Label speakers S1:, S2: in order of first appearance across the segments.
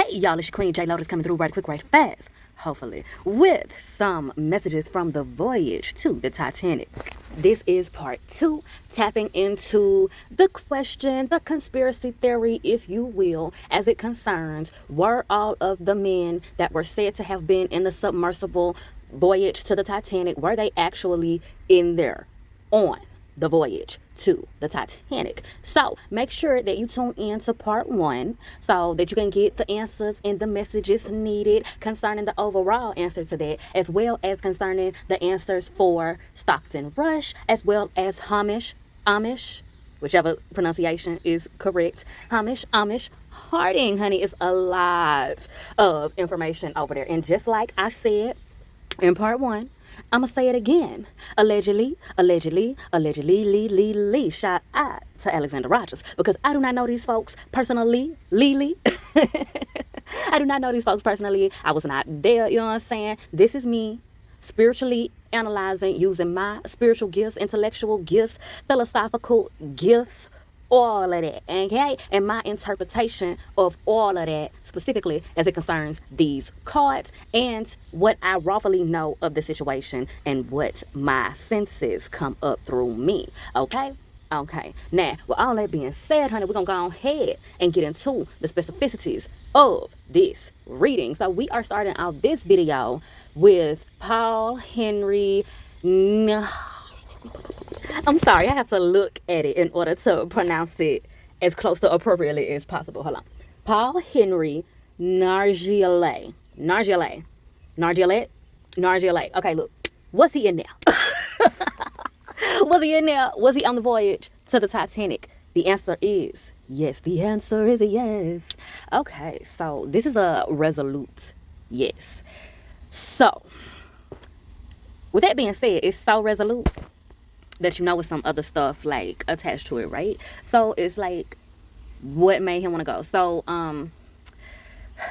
S1: Hey y'all, it's your Queen J Lotus coming through right quick, right fast, hopefully, with some messages from the Voyage to the Titanic. This is part 2, tapping into the question, the conspiracy theory, if you will, as it concerns, were all of the men that were said to have been in the submersible voyage to the Titanic, were they actually in there on the voyage to the Titanic? So make sure that you tune in to part 1 so that you can get the answers and the messages needed concerning the overall answer to that, as well as concerning the answers for Stockton Rush, as well as Amish, whichever pronunciation is correct. Amish Harding, honey, is a lot of information over there. And just like I said in part 1, I'm going to say it again. Allegedly, shout out to Alexander Rogers, because I do not know these folks personally. I do not know these folks personally. I was not there, you know what I'm saying? This is me spiritually analyzing, using my spiritual gifts, intellectual gifts, philosophical gifts, all of that, okay? And my interpretation of all of that, specifically as it concerns these cards and what I roughly know of the situation and what my senses come up through me, okay? Okay, now, with all that being said, honey, we're going to go ahead and get into the specificities of this reading. So we are starting out this video with Paul Henry... I'm sorry, I have to look at it in order to pronounce it as close to appropriately as possible. Hold on. Paul Henry Nargillet. Okay, look. Was he in there? Was he in there? Was he on the voyage to the Titanic? The answer is yes. The answer is a yes. Okay, so this is a resolute yes. So, with that being said, it's so resolute that you know with some other stuff like attached to it, right? So it's like, what made him want to go? So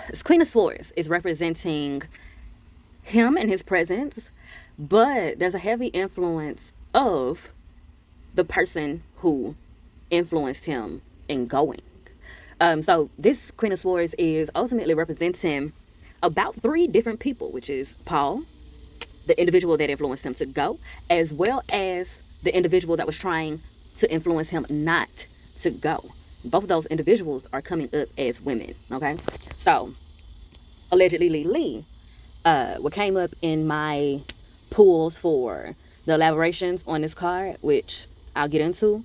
S1: this Queen of Swords is representing him and his presence, but there's a heavy influence of the person who influenced him in going. So this Queen of Swords is ultimately representing about 3 different people, which is Paul, the individual that influenced him to go, as well as the individual that was trying to influence him not to go. Both of those individuals are coming up as women, okay? So, allegedly, what came up in my pools for the elaborations on this card, which I'll get into,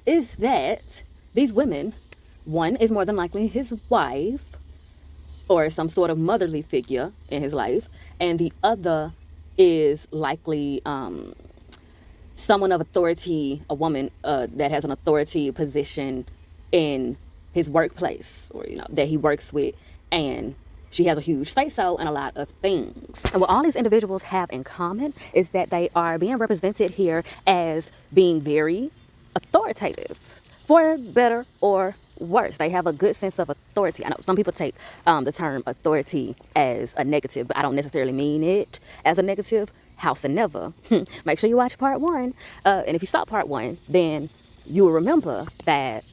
S1: is that these women, one is more than likely his wife, or some sort of motherly figure in his life, and the other is likely someone of authority, a woman that has an authority position in his workplace, or that he works with, and she has a huge say-so in a lot of things. And what all these individuals have in common is that they are being represented here as being very authoritative, for better or worse. They have a good sense of authority. I know some people take the term authority as a negative, but I don't necessarily mean it as a negative. House and never. Make sure you watch part 1. And if you saw part 1, then you will remember that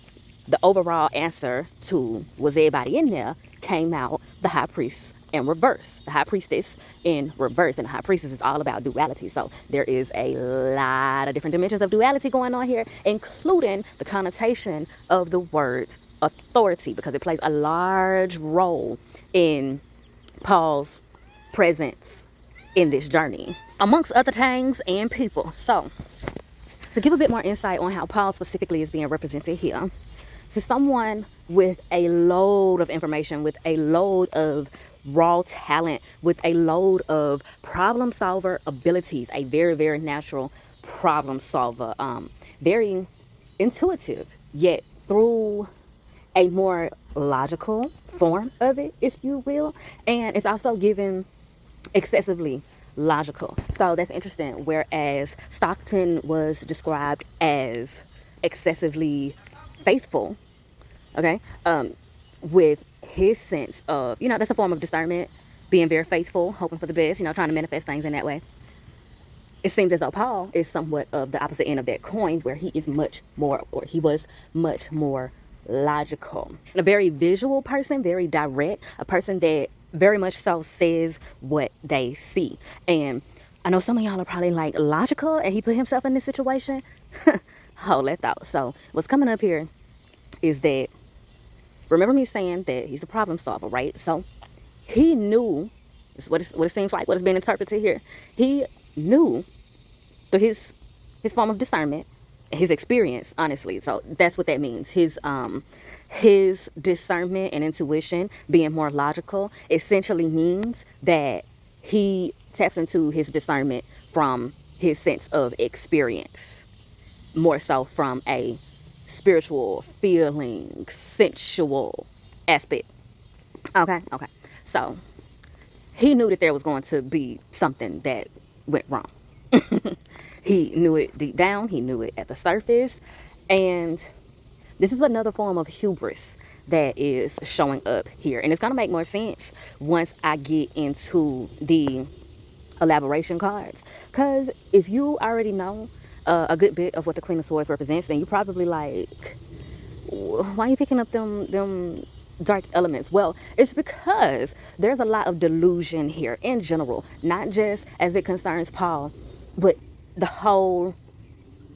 S1: the overall answer to was everybody in there came out the high priest in reverse. The high priestess in reverse. And the high priestess is all about duality. So there is a lot of different dimensions of duality going on here, including the connotation of the word authority, because it plays a large role in Paul's presence in this journey, amongst other things and people. So, to give a bit more insight on how Paul specifically is being represented here, to someone with a load of information, with a load of raw talent, with a load of problem solver abilities, a very, very natural problem solver, very intuitive, yet through a more logical form of it, if you will. And it's also given excessively logical. So that's interesting. Whereas Stockton was described as excessively faithful, okay, with his sense of, that's a form of discernment, being very faithful, hoping for the best, trying to manifest things in that way. It seems as though Paul is somewhat of the opposite end of that coin, where he is much more, or he was much more logical. And a very visual person, very direct, a person that very much so says what they see. And I know some of y'all are probably like, logical, and he put himself in this situation. Hold that thought. So what's coming up here is that, remember me saying that he's a problem solver, right? So he knew, this is what it seems like, what is being interpreted here. He knew through his form of discernment, his experience, honestly. So that's what that means. His discernment and intuition being more logical essentially means that he taps into his discernment from his sense of experience, more so from a spiritual, feeling, sensual aspect. Okay. So he knew that there was going to be something that went wrong. He knew it deep down. He knew it at the surface. And this is another form of hubris that is showing up here. And it's going to make more sense once I get into the elaboration cards. Because if you already know a good bit of what the Queen of Swords represents, then you're probably like, why are you picking up them dark elements? Well, it's because there's a lot of delusion here in general, not just as it concerns Paul, but the whole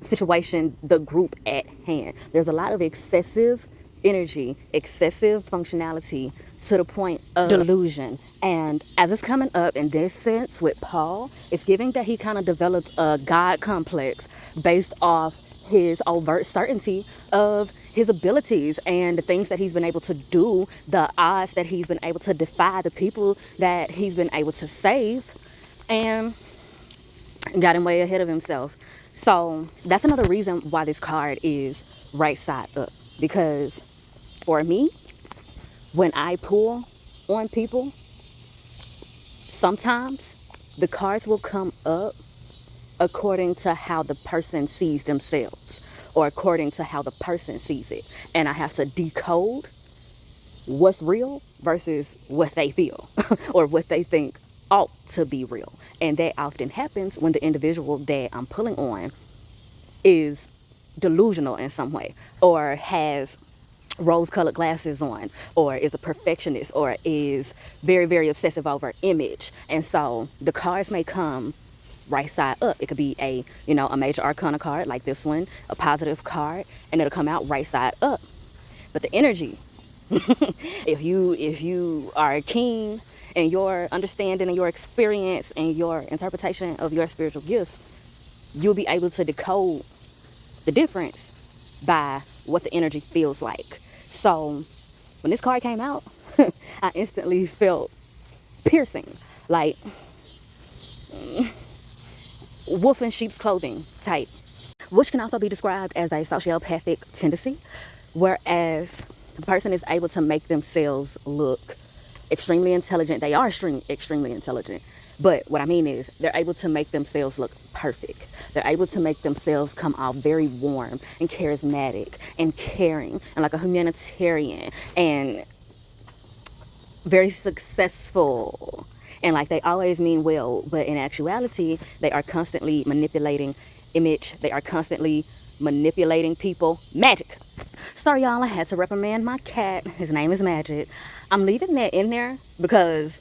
S1: situation, the group at hand. There's a lot of excessive energy, excessive functionality to the point of delusion. And as it's coming up in this sense with Paul, it's giving that he kind of developed a God complex based off his overt certainty of his abilities and the things that he's been able to do, the odds that he's been able to defy, the people that he's been able to save, and got him way ahead of himself. So that's another reason why this card is right side up. Because for me, when I pull on people, sometimes the cards will come up according to how the person sees themselves, or according to how the person sees it. And I have to decode what's real versus what they feel or what they think ought to be real. And that often happens when the individual that I'm pulling on is delusional in some way, or has rose-colored glasses on, or is a perfectionist, or is very, very obsessive over image. And so the cards may come right side up. It could be a major arcana card like this one, a positive card, and it'll come out right side up. But the energy, if you are keen in your understanding and your experience and your interpretation of your spiritual gifts, you'll be able to decode the difference by what the energy feels like. So when this card came out, I instantly felt piercing, like wolf in sheep's clothing type, which can also be described as a sociopathic tendency, whereas the person is able to make themselves look extremely intelligent. They are extremely intelligent. But what I mean is they're able to make themselves look perfect. They're able to make themselves come out very warm and charismatic and caring and like a humanitarian and very successful. And like they always mean well, but in actuality, they are constantly manipulating image. They are constantly manipulating people. Magic. Sorry, y'all, I had to reprimand my cat. His name is Magic. I'm leaving that in there because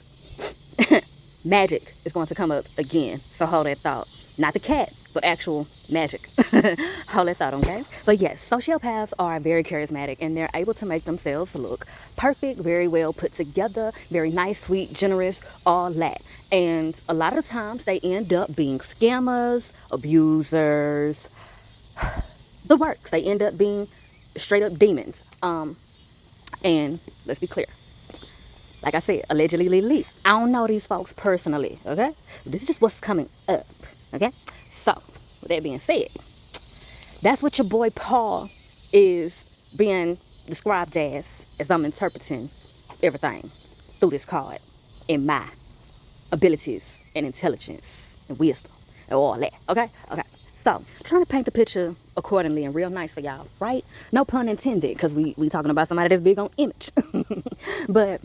S1: magic is going to come up again. So hold that thought. Not the cat, but actual magic. Hold that thought, okay? But yes, sociopaths are very charismatic and they're able to make themselves look perfect, very well put together, very nice, sweet, generous, all that. And a lot of times they end up being scammers, abusers, the works. They end up being straight up demons. And let's be clear. Like I said, allegedly, I don't know these folks personally, okay? This is just what's coming up, okay? So, with that being said, that's what your boy Paul is being described as I'm interpreting everything through this card in my abilities and intelligence and wisdom and all that, okay? Okay. So, I'm trying to paint the picture accordingly and real nice for y'all, right? No pun intended, because we talking about somebody that's big on image. But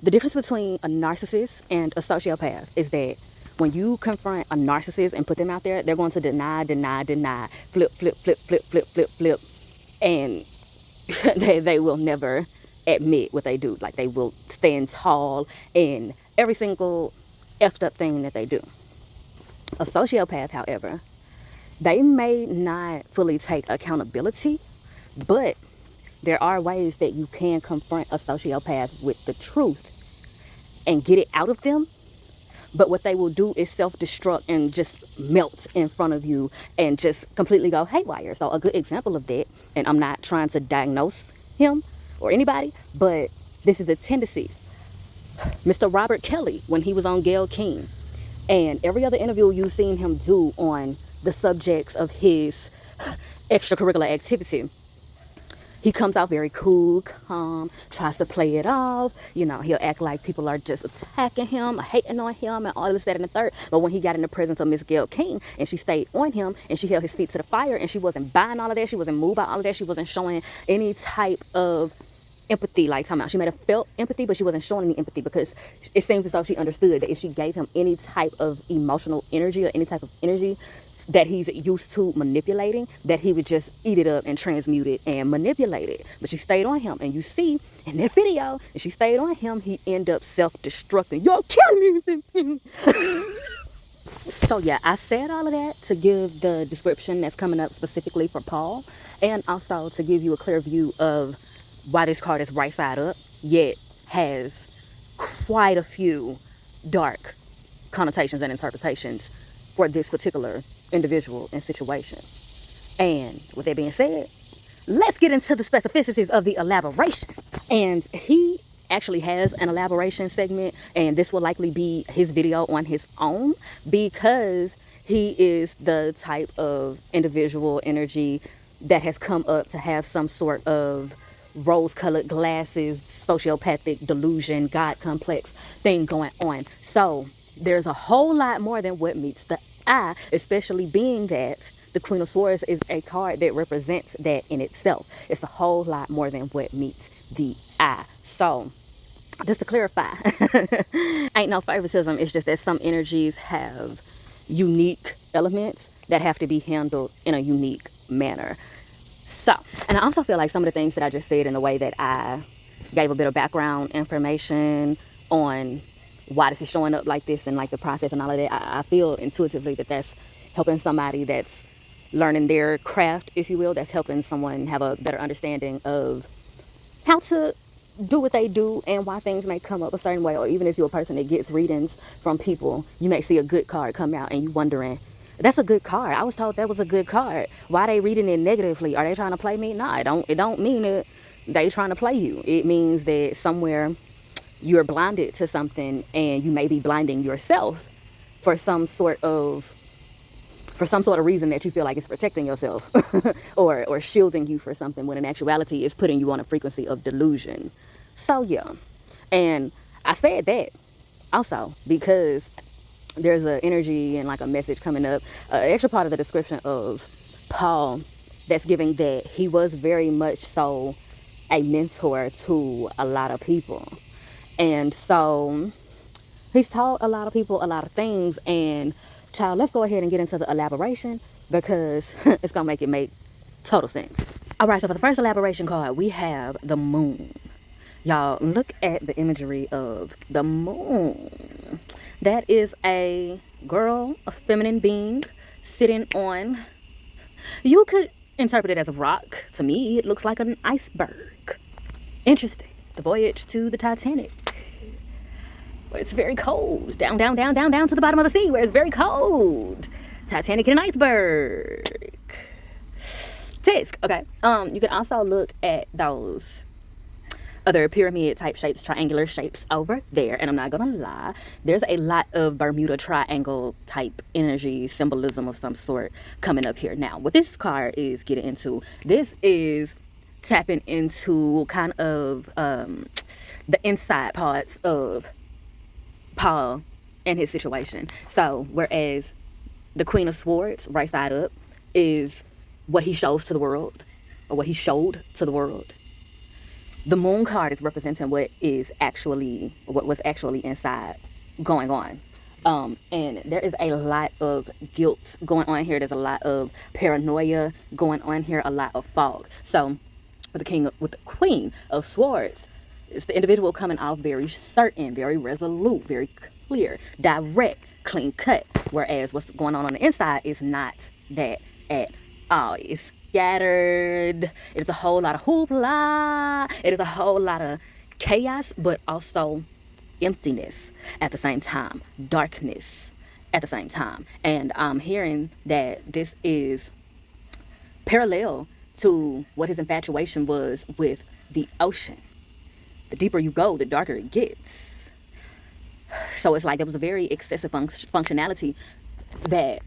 S1: the difference between a narcissist and a sociopath is that when you confront a narcissist and put them out there, they're going to deny, flip, and they will never admit what they do. Like, they will stand tall in every single effed up thing that they do. A sociopath, however, they may not fully take accountability, but there are ways that you can confront a sociopath with the truth and get it out of them. But what they will do is self-destruct and just melt in front of you and just completely go haywire. So a good example of that, and I'm not trying to diagnose him or anybody, but this is the tendency. Mr. Robert Kelly, when he was on Gayle King, and every other interview you've seen him do on the subjects of his extracurricular activity, he comes out very cool, calm, tries to play it off. You know, he'll act like people are just attacking him, hating on him, and all this, that, and the third. But when he got in the presence of Miss Gayle King, and she stayed on him, and she held his feet to the fire, and she wasn't buying all of that, she wasn't moved by all of that, she wasn't showing any type of empathy, like talking about, she might have felt empathy, but she wasn't showing any empathy, because it seems as though she understood that if she gave him any type of emotional energy or any type of energy that he's used to manipulating, that he would just eat it up and transmute it and manipulate it. But she stayed on him, and you see in that video, and she stayed on him, he ended up self-destructing. Y'all killing me. So yeah, I said all of that to give the description that's coming up specifically for Paul, and also to give you a clear view of why this card is right side up, yet has quite a few dark connotations and interpretations for this particular individual and situation. And with that being said, let's get into the specificities of the elaboration. And he actually has an elaboration segment, and this will likely be his video on his own, because he is the type of individual energy that has come up to have some sort of rose-colored glasses, sociopathic delusion, God complex thing going on. So there's a whole lot more than what meets the eye, especially being that the Queen of Swords is a card that represents that in itself. It's a whole lot more than what meets the eye. So just to clarify, ain't no favoritism. It's just that some energies have unique elements that have to be handled in a unique manner. So, and I also feel like some of the things that I just said in the way that I gave a bit of background information on why this is showing up like this and like the process and all of that, I feel intuitively that that's helping somebody that's learning their craft, if you will. That's helping someone have a better understanding of how to do what they do and why things may come up a certain way. Or even if you're a person that gets readings from people, you may see a good card come out and you wondering, that's a good card. I was told that was a good card. Why are they reading it negatively? Are they trying to play me? Nah, it don't mean that they trying to play you. It means that somewhere you're blinded to something, and you may be blinding yourself for some sort of reason that you feel like it's protecting yourself or shielding you for something, when in actuality it's putting you on a frequency of delusion. So yeah, and I said that also because there's an energy and like a message coming up, extra part of the description of Paul that's giving that he was very much so a mentor to a lot of people. And so he's taught a lot of people a lot of things. And child, let's go ahead and get into the elaboration, because it's going to make total sense. All right, so for the first elaboration card, we have the moon. Y'all, look at the imagery of the moon. That is a girl, a feminine being, sitting on, you could interpret it as a rock. To me, it looks like an iceberg. Interesting. The voyage to the Titanic, where it's very cold. Down to the bottom of the sea, where it's very cold. Titanic and an iceberg. Tisk. Okay. You can also look at those other pyramid type shapes, triangular shapes over there. And I'm not gonna lie, there's a lot of Bermuda Triangle type energy, symbolism of some sort coming up here. Now, what this card is getting into, this is tapping into kind of the inside parts of Paul and his situation. So whereas the Queen of Swords, right side up, is what he shows to the world, or what he showed to the world, the moon card is representing what was actually inside going on. And there is a lot of guilt going on here. There's a lot of paranoia going on here, a lot of fog. So with the Queen of Swords, it's the individual coming off very certain, very resolute, very clear, direct, clean cut. Whereas what's going on the inside is not that at all. It's scattered. It's a whole lot of hoopla. It is a whole lot of chaos, but also emptiness at the same time, darkness at the same time. And I'm hearing that this is parallel to what his infatuation was with the ocean. The deeper you go, the darker it gets. So it's like there was a very excessive functionality that,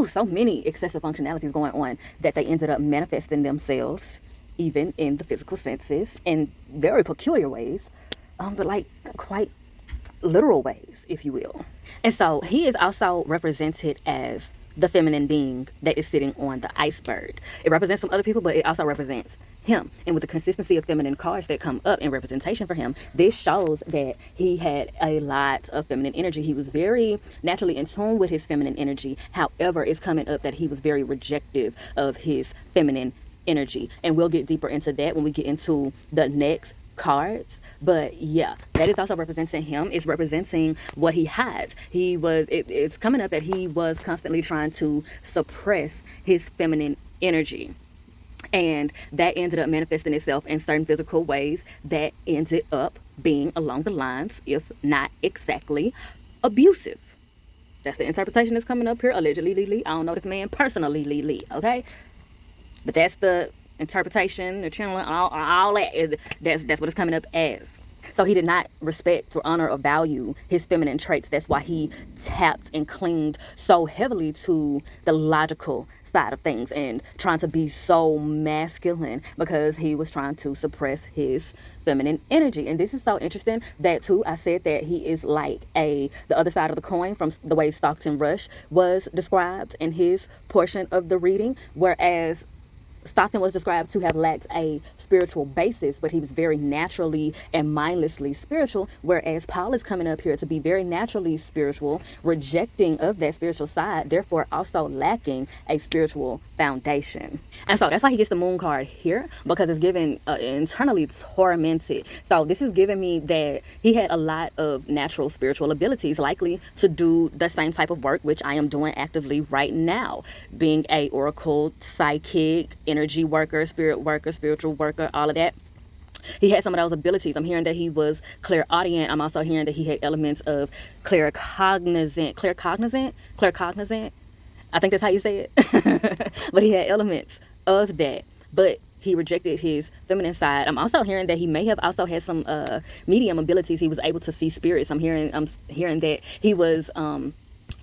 S1: so many excessive functionalities going on that they ended up manifesting themselves even in the physical senses in very peculiar ways, but like quite literal ways, if you will. And so he is also represented as the feminine being that is sitting on the iceberg. It represents some other people, but it also represents him. And with the consistency of feminine cards that come up in representation for him, this shows that he had a lot of feminine energy. He was very naturally in tune with his feminine energy. However, it's coming up that he was very rejective of his feminine energy. And we'll get deeper into that when we get into the next cards. But yeah, that is also representing him. It's representing what he hides. It's coming up that he was constantly trying to suppress his feminine energy. And that ended up manifesting itself in certain physical ways that ended up being along the lines, if not exactly, abusive. That's the interpretation that's coming up here. Allegedly, Lee. I don't know this man personally, Lee. Okay? But that's the interpretation, the channeling, all that. That's what it's coming up as. So he did not respect or honor or value his feminine traits. That's why he tapped and clinged so heavily to the logical side of things and trying to be so masculine because he was trying to suppress his feminine energy. And this is so interesting that too, I said that he is like the other side of the coin from the way Stockton Rush was described in his portion of the reading, whereas Stockton was described to have lacked a spiritual basis, but he was very naturally and mindlessly spiritual, whereas Paul is coming up here to be very naturally spiritual, rejecting of that spiritual side, therefore also lacking a spiritual foundation. And so that's why he gets the moon card here, because it's given internally tormented. So this is giving me that he had a lot of natural spiritual abilities, likely to do the same type of work, which I am doing actively right now, being a oracle, psychic, energy worker, spirit worker, spiritual worker, all of that. He had some of those abilities. I'm hearing that he was clairaudient. I'm also hearing that he had elements of claircognizant. I think that's how you say it. But he had elements of that. But he rejected his feminine side. I'm also hearing that he may have also had some medium abilities. He was able to see spirits. I'm hearing that he was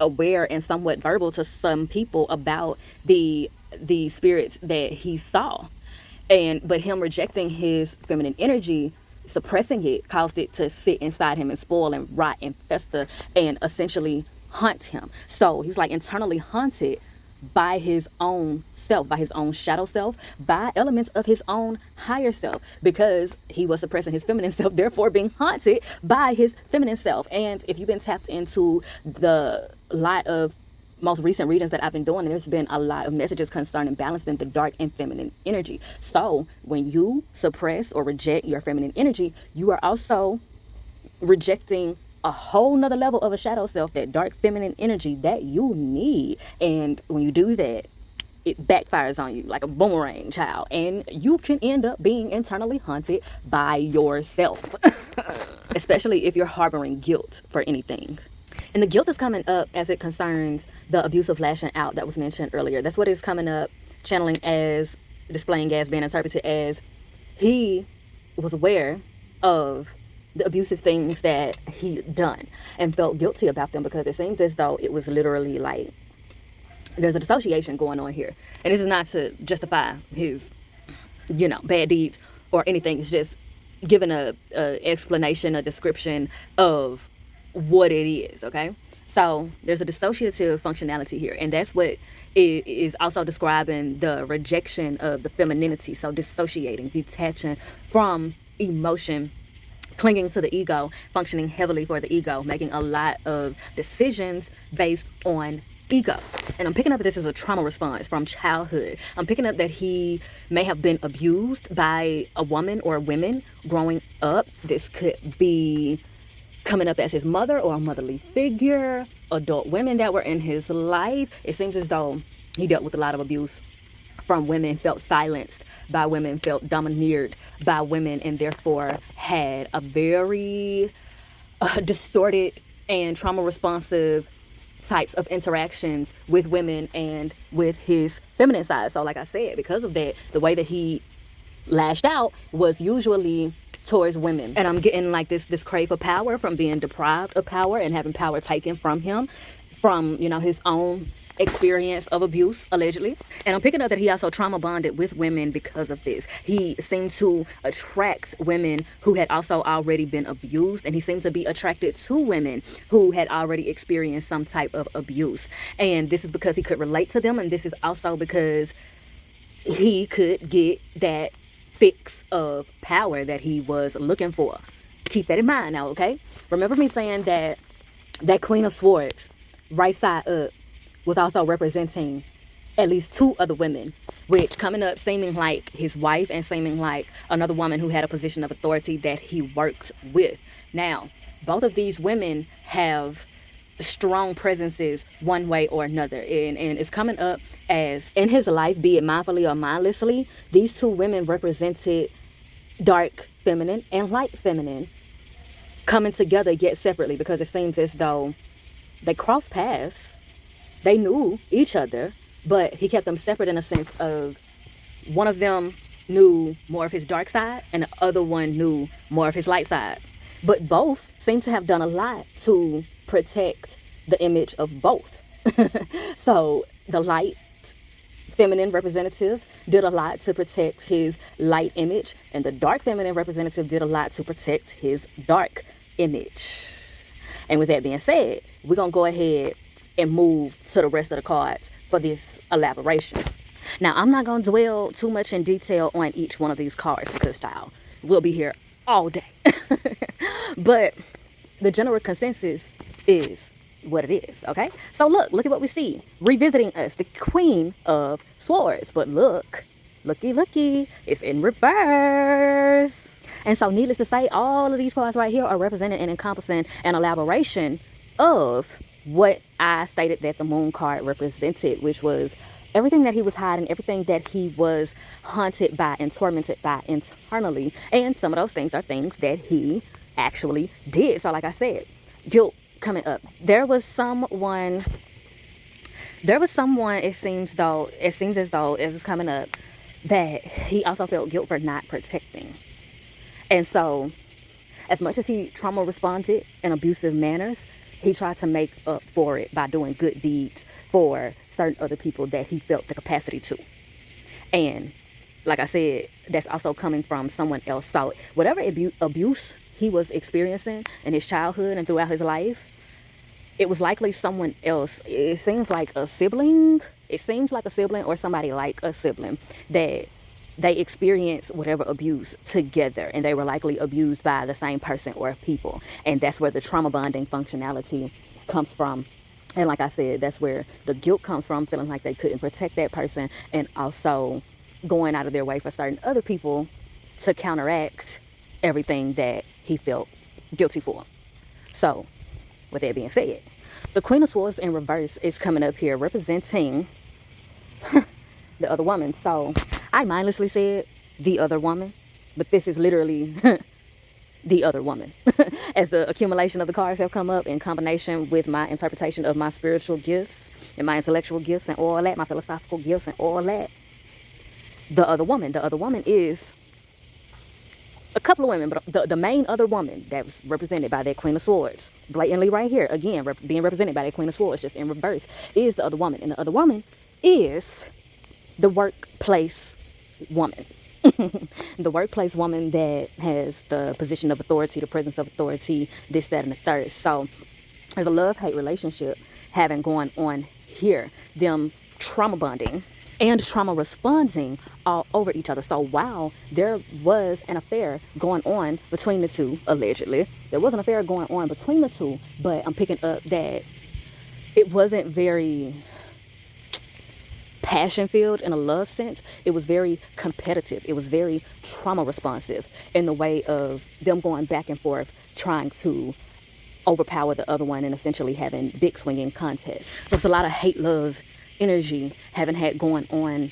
S1: aware and somewhat verbal to some people about the spirits that he saw. But him rejecting his feminine energy, suppressing it, caused it to sit inside him and spoil and rot and fester and essentially haunt him. So he's like internally haunted by his own self, by his own shadow self, by elements of his own higher self, because he was suppressing his feminine self, therefore being haunted by his feminine self. And if you've been tapped into the lot of most recent readings that I've been doing, there's been a lot of messages concerning balancing the dark and feminine energy. So when you suppress or reject your feminine energy, you are also rejecting a whole nother level of a shadow self, that dark feminine energy that you need. And when you do that, it backfires on you like a boomerang, child, and you can end up being internally haunted by yourself, especially if you're harboring guilt for anything. And the guilt is coming up as it concerns the abusive lashing out that was mentioned earlier. That's what is coming up, channeling as, displaying as, being interpreted as he was aware of the abusive things that he done and felt guilty about them, because it seems as though it was literally like there's a dissociation going on here. And this is not to justify his, bad deeds or anything. It's just giving a explanation, a description of what it is, okay? So there's a dissociative functionality here, and that's what is also describing the rejection of the femininity. So dissociating, detaching from emotion, clinging to the ego, functioning heavily for the ego, making a lot of decisions based on ego. And I'm picking up that this is a trauma response from childhood. I'm picking up that he may have been abused by a woman or women growing up. This could be coming up as his mother or a motherly figure, adult women that were in his life. It seems as though he dealt with a lot of abuse from women, felt silenced by women, felt domineered by women, and therefore had a very distorted and trauma responsive types of interactions with women and with his feminine side. So like I said, because of that, the way that he lashed out was usually towards women. And I'm getting like this crave for power from being deprived of power and having power taken from him from, you know, his own experience of abuse, allegedly. And I'm picking up that he also trauma bonded with women because of this. He seemed to attract women who had also already been abused, and he seemed to be attracted to women who had already experienced some type of abuse. And this is because he could relate to them, and this is also because he could get that fix of power that he was looking for. Keep that in mind now, okay? Remember me saying that that Queen of Swords, right side up, was also representing at least two other women, which coming up seeming like his wife and seeming like another woman who had a position of authority that he worked with. Now, both of these women have strong presences one way or another, and it's coming up as in his life, be it mindfully or mindlessly, these two women represented dark feminine and light feminine coming together yet separately, because it seems as though they crossed paths. They knew each other, but he kept them separate in a sense of one of them knew more of his dark side and the other one knew more of his light side. But both seem to have done a lot to protect the image of both. So the light feminine representative did a lot to protect his light image, and the dark feminine representative did a lot to protect his dark image. And with that being said, we're going to go ahead and move to the rest of the cards for this elaboration. Now, I'm not going to dwell too much in detail on each one of these cards because, child, we'll be here all day. But the general consensus is what it is, okay? So look at what we see. Revisiting us, the Queen of Swords. But looky, it's in reverse. And so needless to say, all of these cards right here are representing and encompassing an elaboration of what I stated that the moon card represented, which was everything that he was hiding, everything that he was haunted by and tormented by internally. And some of those things are things that he actually did. So like I said, guilt coming up. There was someone, it seems as though it's coming up that he also felt guilt for not protecting. And so as much as he trauma responded in abusive manners, he tried to make up for it by doing good deeds for certain other people that he felt the capacity to. And like I said, that's also coming from someone else. So whatever abuse he was experiencing in his childhood and throughout his life, it was likely someone else. It seems like a sibling. It seems like a sibling or somebody like a sibling that they experienced whatever abuse together, and they were likely abused by the same person or people. And that's where the trauma bonding functionality comes from. And like I said, that's where the guilt comes from, feeling like they couldn't protect that person, and also going out of their way for certain other people to counteract everything that he felt guilty for. So with that being said, the Queen of Swords in reverse is coming up here representing the other woman. So I mindlessly said the other woman, but this is literally the other woman. As the accumulation of the cards have come up in combination with my interpretation of my spiritual gifts and my intellectual gifts and all that, my philosophical gifts and all that, the other woman is a couple of women, but the main other woman that was represented by that Queen of Swords, blatantly right here, again, being represented by that Queen of Swords, just in reverse, is the other woman. And the other woman is the workplace woman. The workplace woman that has the position of authority, the presence of authority, this, that, and the third. So there's a love-hate relationship having going on here. Them trauma bonding and trauma responding all over each other. So while there was an affair going on between the two, allegedly, there was an affair going on between the two, but I'm picking up that it wasn't very passion filled in a love sense. It was very competitive. It was very trauma responsive in the way of them going back and forth trying to overpower the other one and essentially having big swinging contests. So it's a lot of hate love energy having had going on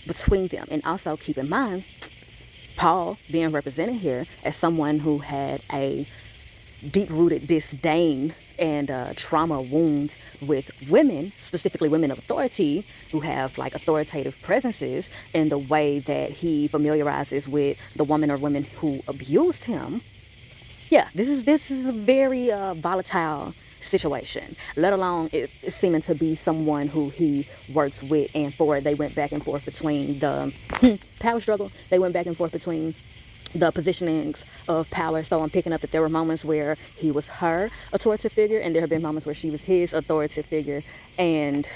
S1: between them. And also keep in mind, Paul being represented here as someone who had a deep-rooted disdain and trauma wounds with women, specifically women of authority, who have like authoritative presences in the way that he familiarizes with the woman or women who abused him. Yeah, this is a very volatile situation, let alone it seeming to be someone who he works with and for. They went back and forth between the power struggle. They went back and forth between the positionings of power. So I'm picking up that there were moments where he was her authoritative figure, and there have been moments where she was his authoritative figure. And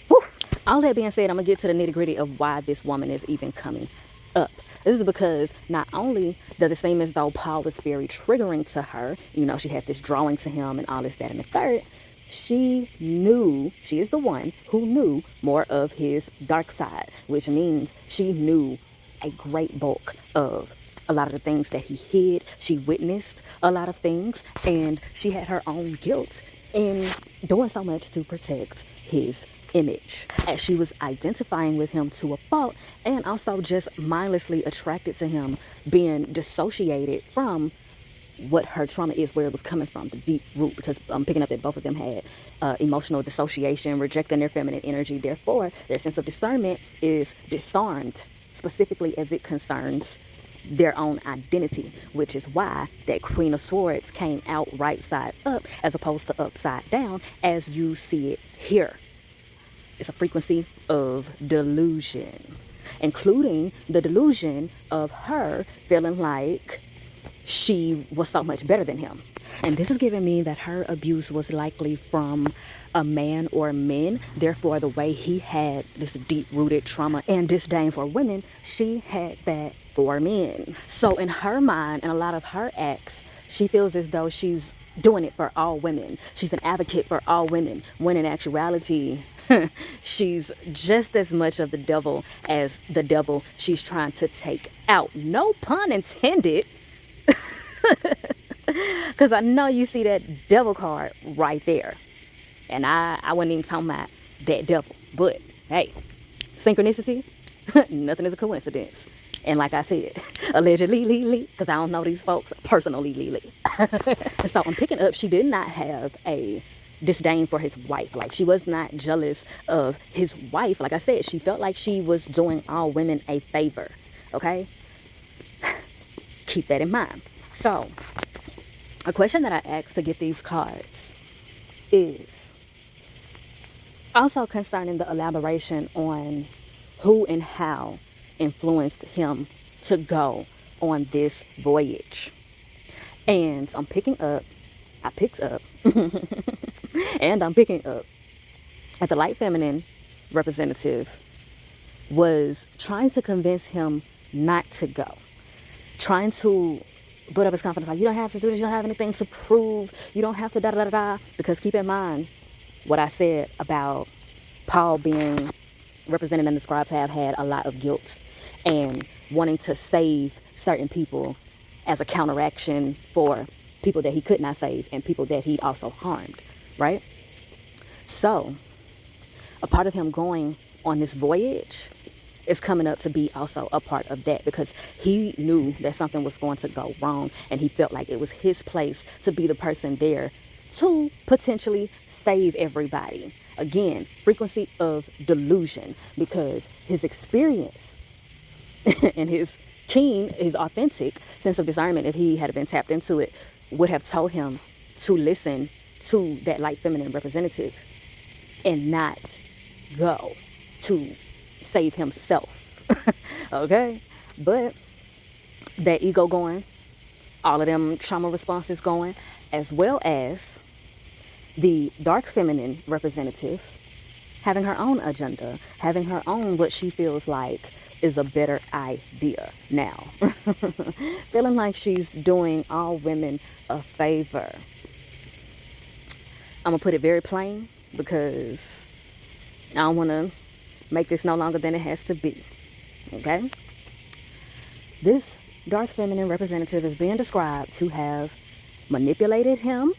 S1: whew, all that being said, I'm gonna get to the nitty gritty of why this woman is even coming up. This is because not only does it seem as though Paul was very triggering to her, you know, she had this drawing to him and all this, that, and the third, she is the one who knew more of his dark side, which means she knew a great bulk of a lot of the things that he hid. She witnessed a lot of things, and she had her own guilt in doing so much to protect his image, as she was identifying with him to a fault, and also just mindlessly attracted to him, being dissociated from what her trauma is, where it was coming from, the deep root, because I'm picking up that both of them had emotional dissociation, rejecting their feminine energy. Therefore, their sense of discernment is disarmed, specifically as it concerns their own identity, which is why that Queen of Swords came out right side up as opposed to upside down, as you see it here. It's a frequency of delusion, including the delusion of her feeling like she was so much better than him. And this is giving me that her abuse was likely from a man or men. Therefore, the way he had this deep-rooted trauma and disdain for women, she had that for men. So in her mind and a lot of her acts, she feels as though she's doing it for all women. She's an advocate for all women, when in actuality, she's just as much of the devil as the devil she's trying to take out. No pun intended. Because I know you see that devil card right there. And I wasn't even talking about that devil. But, hey, synchronicity, nothing is a coincidence. And like I said, allegedly, because I don't know these folks personally. So I'm picking up, she did not have a disdain for his wife. Like, she was not jealous of his wife. Like I said, she felt like she was doing all women a favor. Okay? Keep that in mind. So, a question that I asked to get these cards is also concerning the elaboration on who and how influenced him to go on this voyage. And I'm picking up that the light feminine representative was trying to convince him not to go. Trying to build up his confidence, like, you don't have to do this, you don't have anything to prove, you don't have to da-da-da-da. Because keep in mind what I said about Paul being represented, and the scribes have had a lot of guilt and wanting to save certain people as a counteraction for people that he could not save and people that he also harmed, right? So a part of him going on this voyage is coming up to be also a part of that, because he knew that something was going to go wrong, and he felt like it was his place to be the person there to potentially save everybody. Again, frequency of delusion, because his experience and his authentic sense of discernment, if he had been tapped into it, would have told him to listen to that light feminine representative and not go to save himself. Okay? But that ego going, all of them trauma responses going, as well as the dark feminine representative having her own agenda, having her own what she feels like is a better idea now. Feeling like she's doing all women a favor. I'm going to put it very plain because I don't want to make this no longer than it has to be. Okay? This dark feminine representative is being described to have manipulated him,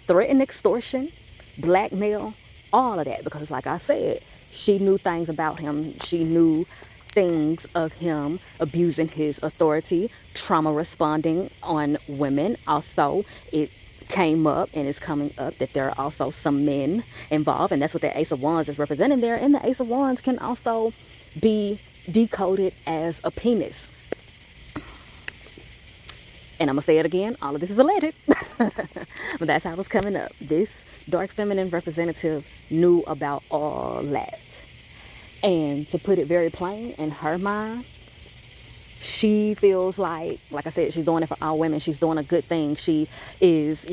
S1: threatened extortion, blackmail, all of that. Because like I said, she knew things about him. She knew things of him abusing his authority, trauma responding on women. Also, it came up and is coming up that there are also some men involved, and that's what the Ace of Wands is representing there. And the Ace of Wands can also be decoded as a penis. And I'm going to say it again, all of this is alleged. But that's how it's coming up. This dark feminine representative knew about all that. And to put it very plain, in her mind, she feels like I said, she's doing it for all women. She's doing a good thing. She is,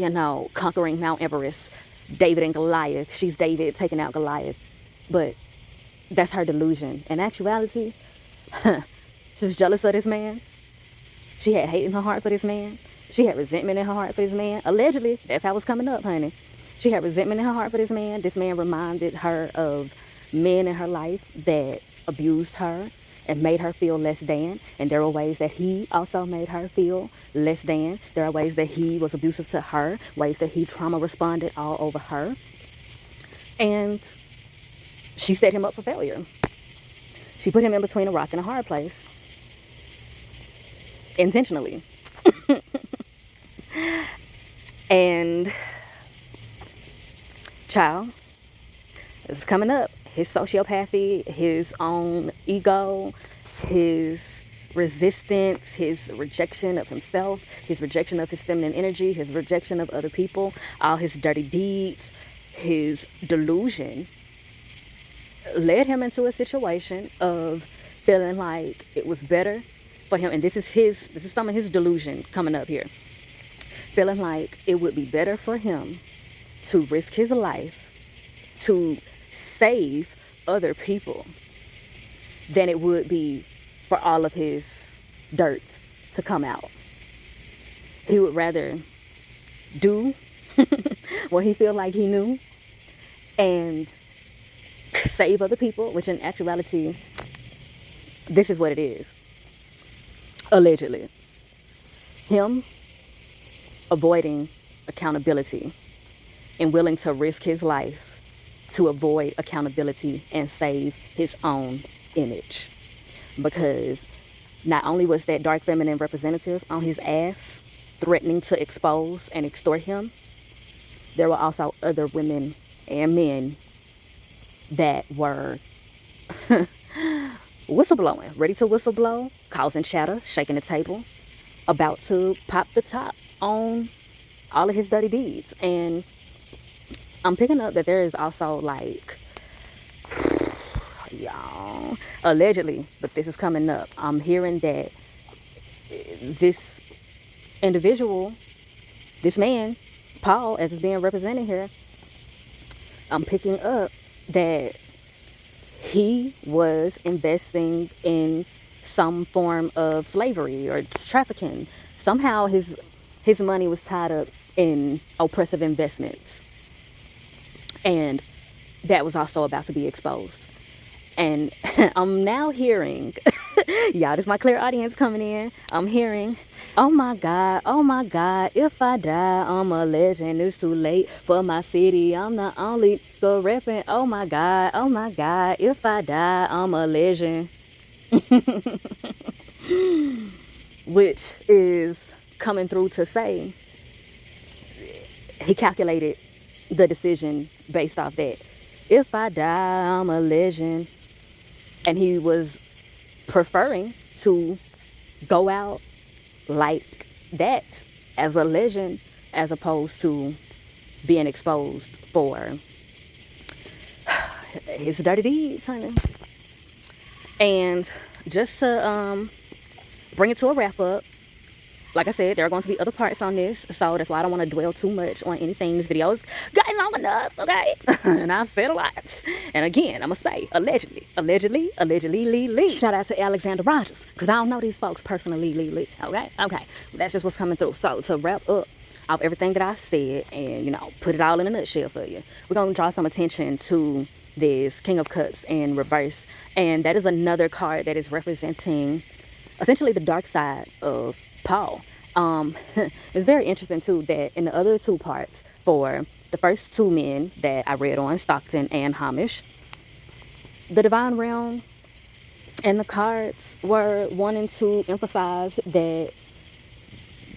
S1: conquering Mount Everest, David and Goliath. She's David taking out Goliath. But that's her delusion. In actuality, she was jealous of this man. She had hate in her heart for this man. She had resentment in her heart for this man. Allegedly, that's how it's coming up, honey. She had resentment in her heart for this man. This man reminded her of men in her life that abused her and made her feel less than. And there were ways that he also made her feel less than. There are ways that he was abusive to her, ways that he trauma responded all over her. And she set him up for failure. She put him in between a rock and a hard place. Intentionally. And child, it's coming up. His sociopathy, his own ego, his resistance, his rejection of himself, his rejection of his feminine energy, his rejection of other people, all his dirty deeds, his delusion led him into a situation of feeling like it was better for him, and this is some of his delusion coming up here, feeling like it would be better for him to risk his life to save other people than it would be for all of his dirt to come out. He would rather do what he feel like he knew and save other people, which in actuality, this is what it is. Allegedly. Him avoiding accountability and willing to risk his life to avoid accountability and save his own image. Because not only was that dark feminine representative on his ass threatening to expose and extort him, there were also other women and men that were whistleblowing, ready to whistleblow, causing chatter, shaking the table, about to pop the top on all of his dirty deeds. And I'm picking up that there is also y'all, allegedly, but this is coming up, I'm hearing that this individual, this man, Paul, as is being represented here, I'm picking up that he was investing in some form of slavery or trafficking. Somehow his money was tied up in oppressive investments. And that was also about to be exposed. And I'm now hearing, y'all, this is my clear audience coming in. I'm hearing, oh my God, if I die, I'm a legend. It's too late for my city. I'm the only girl repping. Oh my God, if I die, I'm a legend. Which is coming through to say he calculated the decision based off that. If I die, I'm a legend. And he was preferring to go out like that as a legend as opposed to being exposed for his dirty deeds, honey. And just to bring it to a wrap up, like I said, there are going to be other parts on this, so that's why I don't want to dwell too much on anything. This video is gotten long enough, okay? And I've said a lot. And again, I'm going to say, allegedly. Shout out to Alexander Rogers, because I don't know these folks personally, okay? That's just what's coming through. So to wrap up, off everything that I said and, put it all in a nutshell for you, we're going to draw some attention to this King of Cups in reverse. And that is another card that is representing essentially the dark side of Paul. It's very interesting too that in the other two parts, for the first two men that I read on, Stockton and Hamish, the divine realm and the cards were wanting to emphasize that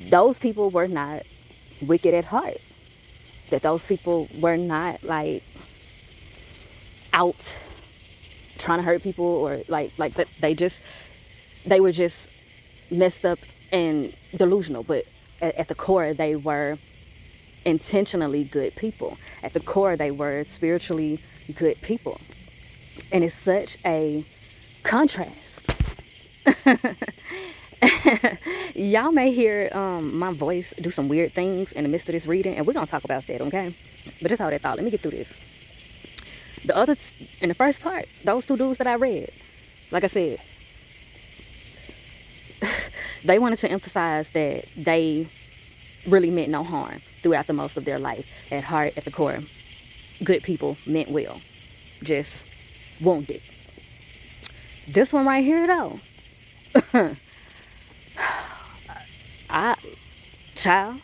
S1: those people were not wicked at heart, that those people were not like out trying to hurt people, or like that they were just messed up and delusional, but at the core they were intentionally good people. At the core they were spiritually good people. And it's such a contrast. Y'all may hear my voice do some weird things in the midst of this reading, and we're gonna talk about that, okay? But just hold that thought. Let me get through this. In the first part, those two dudes that I read, like I said, they wanted to emphasize that they really meant no harm throughout the most of their life. At heart, at the core, good people meant well, just wounded. This one right here, though, child,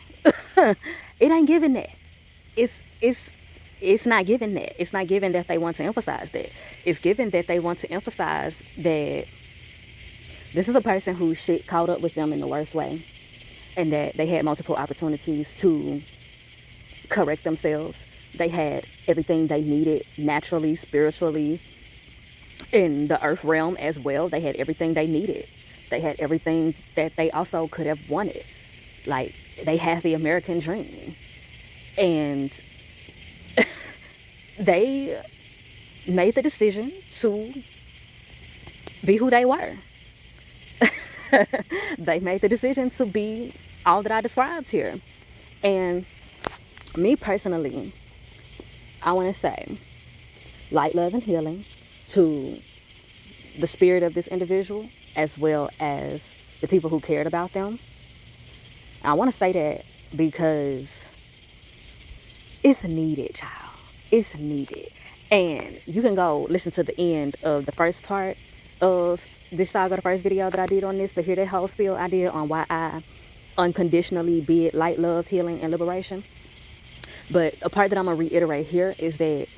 S1: it ain't giving that. It's not giving that. It's not giving that they want to emphasize that. It's giving that they want to emphasize that this is a person who shit caught up with them in the worst way, and that they had multiple opportunities to correct themselves. They had everything they needed naturally, spiritually, in the earth realm as well. They had everything they needed. They had everything that they also could have wanted. Like, they had the American dream. And they made the decision to be who they were. They made the decision to be all that I described here. And me personally, I want to say light, love, and healing to the spirit of this individual, as well as the people who cared about them. I want to say that because it's needed, child. It's needed. And you can go listen to the end of the first part of this saga, the first video that I did on this, to hear that whole spiel I did on why I unconditionally bid light, love, healing, and liberation. But a part that I'm going to reiterate here is that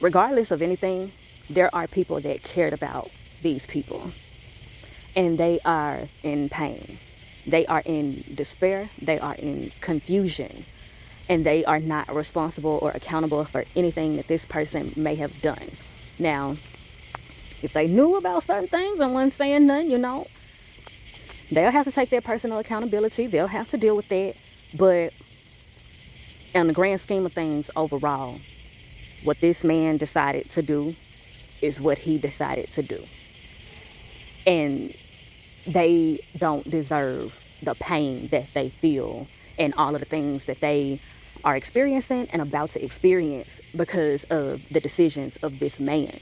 S1: regardless of anything, there are people that cared about these people. And they are in pain. They are in despair. They are in confusion. And they are not responsible or accountable for anything that this person may have done. Now, if they knew about certain things and wasn't saying nothing, they'll have to take their personal accountability. They'll have to deal with that. But in the grand scheme of things, overall, what this man decided to do is what he decided to do. And they don't deserve the pain that they feel and all of the things that they are experiencing and about to experience because of the decisions of this man.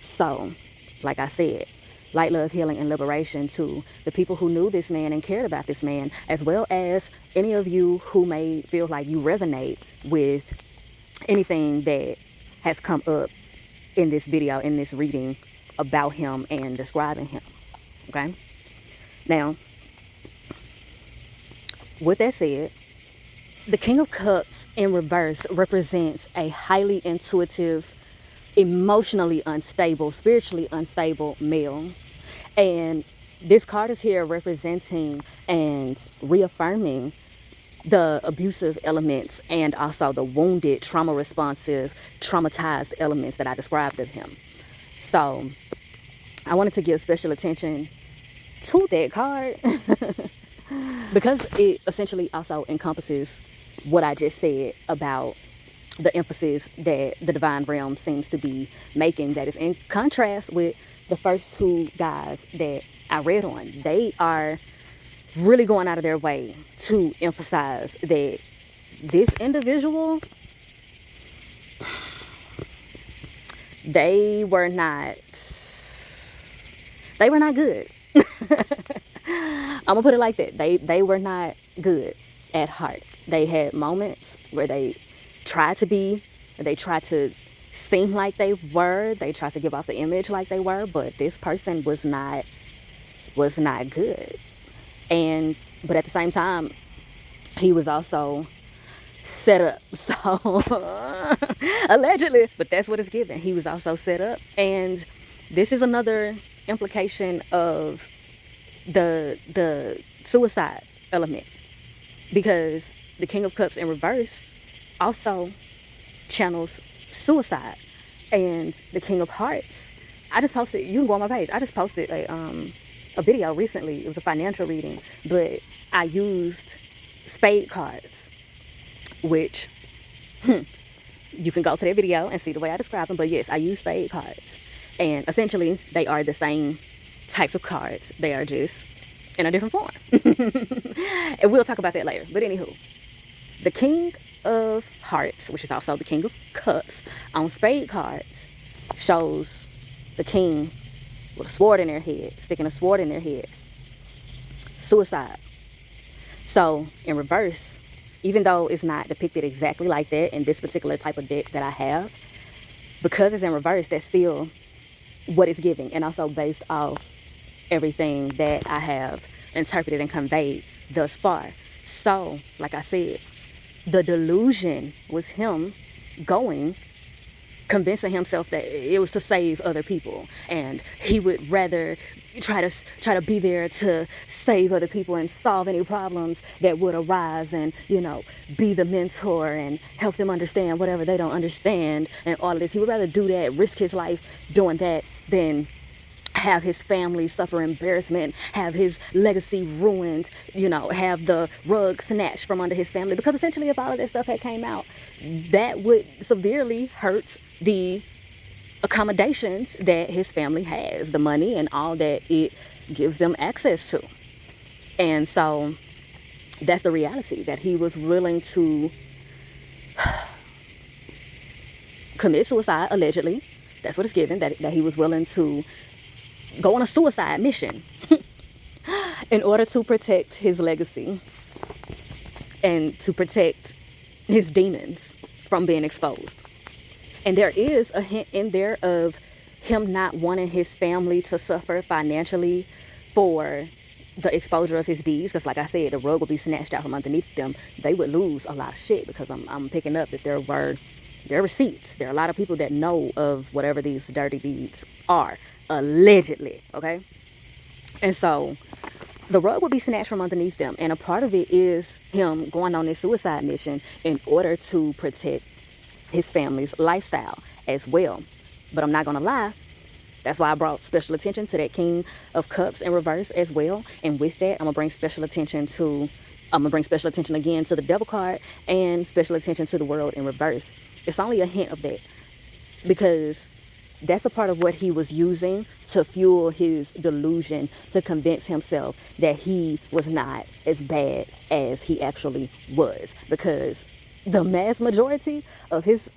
S1: So, like I said, light, love, healing, and liberation to the people who knew this man and cared about this man, as well as any of you who may feel like you resonate with anything that has come up in this video, in this reading about him and describing him. Okay? Now, with that said, the King of Cups in reverse represents a highly intuitive, emotionally unstable, spiritually unstable male. And this card is here representing and reaffirming the abusive elements and also the wounded, trauma responsive, traumatized elements that I described of him. So I wanted to give special attention to that card because it essentially also encompasses what I just said about the emphasis that the divine realm seems to be making, that is in contrast with the first two guys that I read on. They are really going out of their way to emphasize that this individual, they were not good. I'm gonna put it like that. They were not good at heart. They had moments where they tried to seem like they were, they tried to give off the image like they were, but this person was not good. And but at the same time, he was also set up. So allegedly, but that's what it's given. He was also set up. And this is another implication of the suicide element, because the King of Cups in reverse also channels suicide. And the King of Hearts, I just posted, you can go on my page, I just posted a video recently. It was a financial reading, but I used spade cards, which you can go to that video and see the way I describe them. But yes, I use spade cards, and essentially they are the same types of cards. They are just in a different form. And we'll talk about that later. But anywho, the King of Hearts, which is also the King of Cups, on spade cards shows the king with a sword in their head, sticking a sword in their head. Suicide. So in reverse, even though it's not depicted exactly like that in this particular type of deck that I have, because it's in reverse, that's still what it's giving, and also based off everything that I have interpreted and conveyed thus far. So, like I said, the delusion was him convincing himself that it was to save other people, and he would rather try to be there to save other people and solve any problems that would arise, and be the mentor and help them understand whatever they don't understand, and all of this. He would rather do that, risk his life doing that, than have his family suffer embarrassment, have his legacy ruined, have the rug snatched from under his family. Because essentially, if all of that stuff had came out, that would severely hurt the accommodations that his family has, the money and all that it gives them access to. And so that's the reality, that he was willing to commit suicide, allegedly. That's what it's given, that he was willing to go on a suicide mission in order to protect his legacy and to protect his demons from being exposed. And there is a hint in there of him not wanting his family to suffer financially for the exposure of his deeds, because like I said, the rug would be snatched out from underneath them. They would lose a lot of shit, because I'm picking up that there are receipts. There are a lot of people that know of whatever these dirty deeds are, allegedly, okay? And so the rug would be snatched from underneath them, and a part of it is him going on this suicide mission in order to protect his family's lifestyle as well. But I'm not gonna lie, that's why I brought special attention to that King of Cups in reverse as well. And with that, I'm gonna bring special attention again to the Devil card, and special attention to the World in reverse. It's only a hint of that, because that's a part of what he was using to fuel his delusion, to convince himself that he was not as bad as he actually was. Because the mass majority of his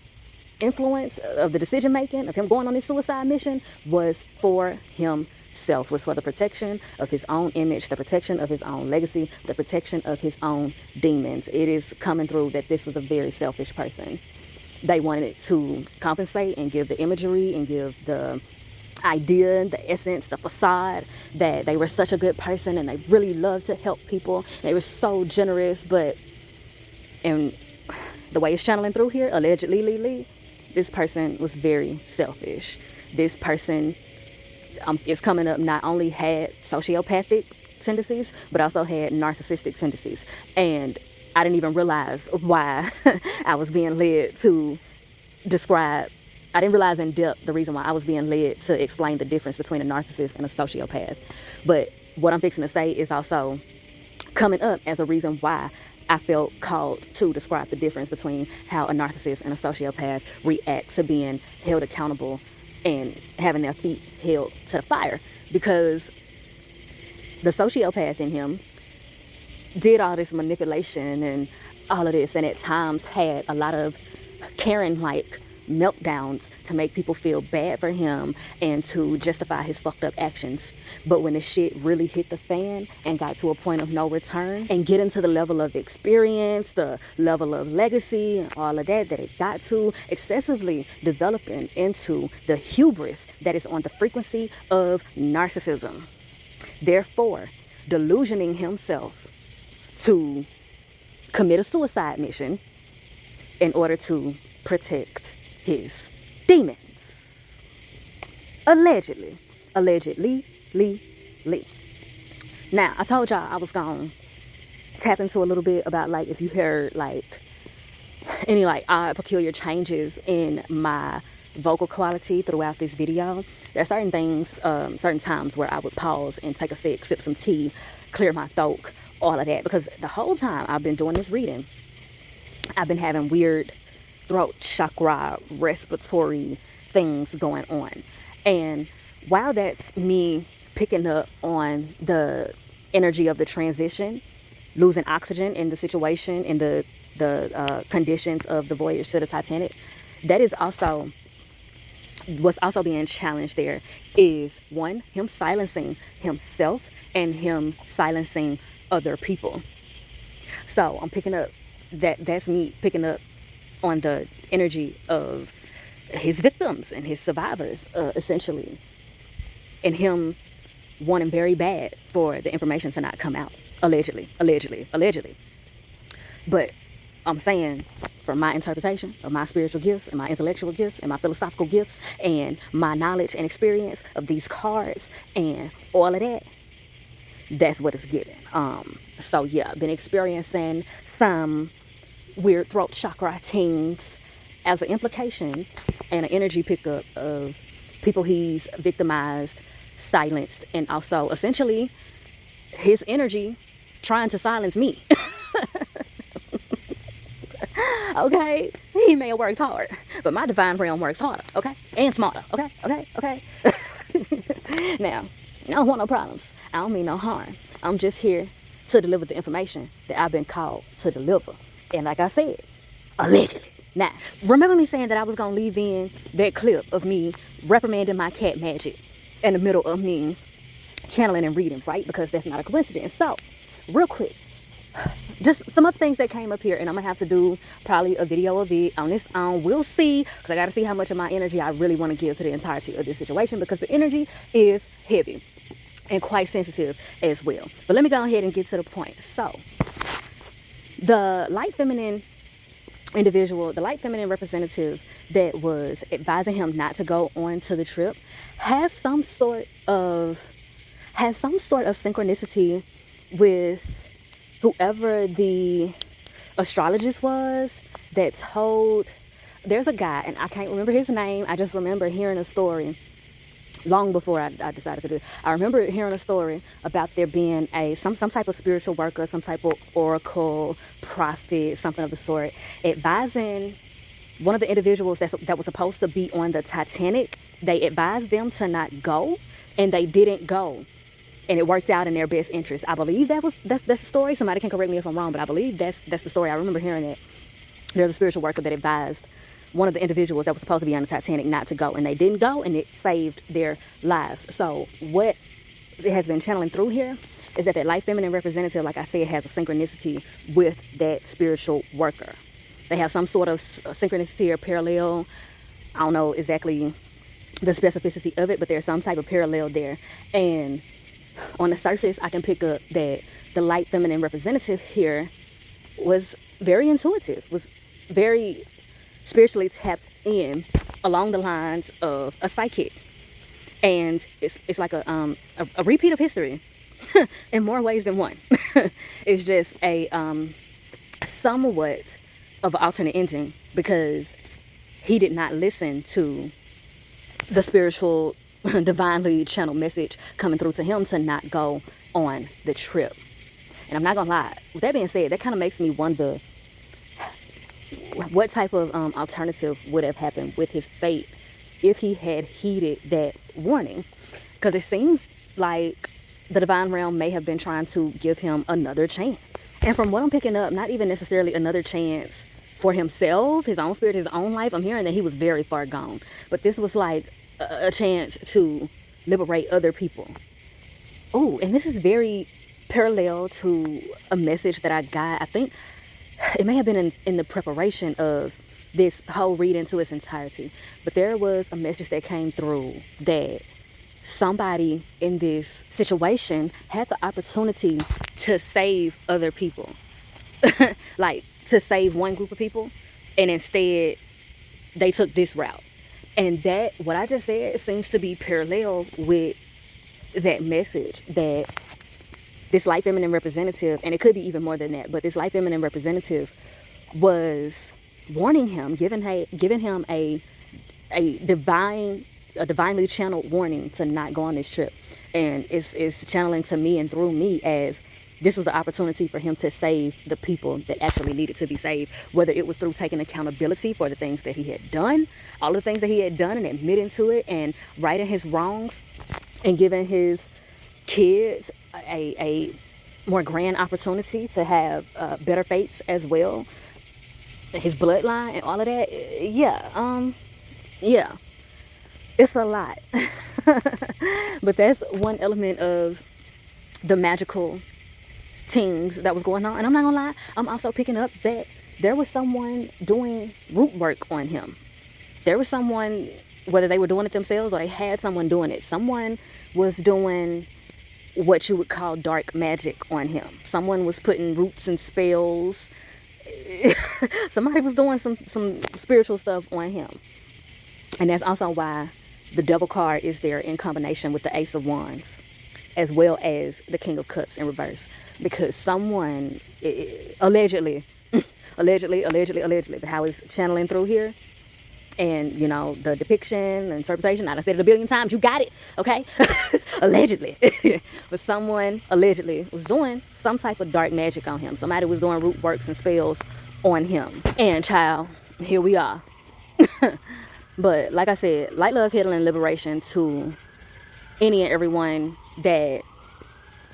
S1: influence, of the decision making, of him going on his suicide mission, was for himself, was for the protection of his own image, the protection of his own legacy, the protection of his own demons. It is coming through that this was a very selfish person. They wanted to compensate and give the imagery and give the idea, the essence, the facade that they were such a good person and they really loved to help people. They were so generous, but in the way it's channeling through here, allegedly, this person was very selfish. This person is coming up, not only had sociopathic tendencies, but also had narcissistic tendencies. And I didn't even realize why I was being led to describe. I didn't realize in depth the reason why I was being led to explain the difference between a narcissist and a sociopath. But what I'm fixing to say is also coming up as a reason why I felt called to describe the difference between how a narcissist and a sociopath react to being held accountable and having their feet held to the fire. Because the sociopath in him did all this manipulation and all of this, and at times had a lot of Karen-like meltdowns to make people feel bad for him and to justify his fucked up actions. But when the shit really hit the fan and got to a point of no return and get into the level of experience, the level of legacy, and all of that it got to, excessively developing into the hubris that is on the frequency of narcissism. Therefore, delusioning himself to commit a suicide mission in order to protect his demons. Allegedly. Now, I told y'all I was going to tap into a little bit about, like, if you heard, like, any, like, odd, peculiar changes in my vocal quality throughout this video. There are certain things, certain times where I would pause and take a sip some tea, clear my throat, all of that. Because the whole time I've been doing this reading, I've been having weird throat chakra respiratory things going on. And while that's me picking up on the energy of the transition, losing oxygen in the situation, in the conditions of the voyage to the Titanic, that is also what's also being challenged. There is, one, him silencing himself and him silencing other people. So I'm picking up that's me picking up on the energy of his victims and his survivors, essentially, and him wanting very bad for the information to not come out. Allegedly. But I'm saying, from my interpretation of my spiritual gifts and my intellectual gifts and my philosophical gifts and my knowledge and experience of these cards and all of that, that's what it's giving. So yeah, I've been experiencing some weird throat chakra tings as an implication and an energy pickup of people he's victimized, silenced, and also essentially his energy trying to silence me. Okay, he may have worked hard, but my divine realm works harder, okay, and smarter, okay. Now, I don't want no problems. I don't mean no harm. I'm just here to deliver the information that I've been called to deliver. And like I said, allegedly. Now, remember me saying that I was going to leave in that clip of me reprimanding my cat Magic in the middle of me channeling and reading, right? Because that's not a coincidence. So, real quick, just some other things that came up here, and I'm going to have to do probably a video of it on this own. We'll see, because I got to see how much of my energy I really want to give to the entirety of this situation, because the energy is heavy and quite sensitive as well. But let me go ahead and get to the point. So, the light feminine individual, the light feminine representative that was advising him not to go on to the trip has some sort of synchronicity with whoever the astrologist was that told. There's a guy, and I can't remember his name. I just remember hearing a story long before I decided to do it. I remember hearing a story about there being some type of spiritual worker, some type of oracle, prophet, something of the sort, advising one of the individuals that was supposed to be on the Titanic. They advised them to not go, and they didn't go, and it worked out in their best interest. I believe that's the story. Somebody can correct me if I'm wrong, but I believe that's the story. I remember hearing it. There's a spiritual worker that advised one of the individuals that was supposed to be on the Titanic not to go, and they didn't go, and it saved their lives. So what it has been channeling through here is that light feminine representative, like I said, has a synchronicity with that spiritual worker. They have some sort of synchronicity or parallel. I don't know exactly the specificity of it, but there's some type of parallel there. And on the surface, I can pick up that the light feminine representative here was very intuitive, was very spiritually tapped in along the lines of a psychic. And it's like a repeat of history in more ways than one. It's just a somewhat of an alternate ending, because he did not listen to the spiritual divinely channeled message coming through to him to not go on the trip. And I'm not gonna lie, with that being said, that kind of makes me wonder what type of alternative would have happened with his fate if he had heeded that warning. Because it seems like the divine realm may have been trying to give him another chance. And from what I'm picking up, not even necessarily another chance for himself, his own spirit, his own life. I'm hearing that he was very far gone. But this was like a chance to liberate other people. Oh, and this is very parallel to a message that I got. I think it may have been in the preparation of this whole reading to its entirety. But there was a message that came through that somebody in this situation had the opportunity to save other people. Like, to save one group of people, and instead they took this route. And that, what I just said, seems to be parallel with that message that this light feminine representative, and it could be even more than that, but this light feminine representative was warning him, giving him a divinely channeled warning to not go on this trip. And it's channeling to me and through me as this was the opportunity for him to save the people that actually needed to be saved, whether it was through taking accountability for the things that he had done, all the things that he had done, and admitting to it and righting his wrongs and giving his kids a more grand opportunity to have better fates as well, his bloodline and all of that. Yeah, it's a lot. But that's one element of the magical things that was going on. And I'm not gonna lie, I'm also picking up that there was someone doing root work on him. There was someone, whether they were doing it themselves or they had someone doing it, someone was doing what you would call dark magic on him. Someone was putting roots and spells. Somebody was doing some spiritual stuff on him. And that's also why the Devil card is there in combination with the Ace of Wands, as well as the King of Cups in reverse. Because someone, allegedly, how it's channeling through here, and, you know, the depiction and interpretation, I done said it a billion times, you got it, okay? Allegedly. But someone, allegedly, was doing some type of dark magic on him. Somebody was doing root works and spells on him. And, child, here we are. But, like I said, light, love, healing, and liberation to any and everyone that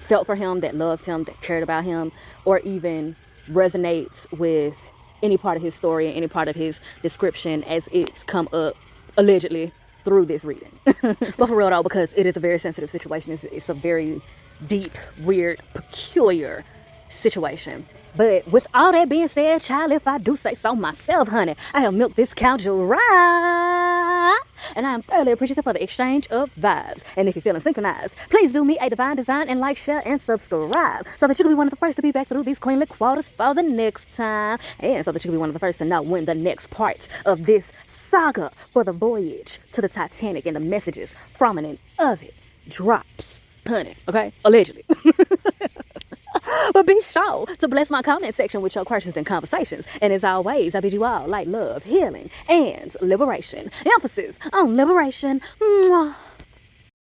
S1: felt for him, that loved him, that cared about him, or even resonates with any part of his story, any part of his description as it's come up, allegedly, through this reading. But for real though, because it is a very sensitive situation, it's a very deep, weird, peculiar situation. But with all that being said, child, if I do say so myself, honey, I have milked this cow dry. And I am thoroughly appreciative for the exchange of vibes. And if you're feeling synchronized, please do me a divine design and like, share, and subscribe, so that you can be one of the first to be back through these queenly quarters for the next time. And so that you can be one of the first to know when the next part of this saga for the voyage to the Titanic and the messages from and of it drops. Honey, okay? Allegedly. But be sure to bless my comment section with your questions and conversations. And as always, I bid you all light, love, healing, and liberation. Emphasis on liberation. Mwah.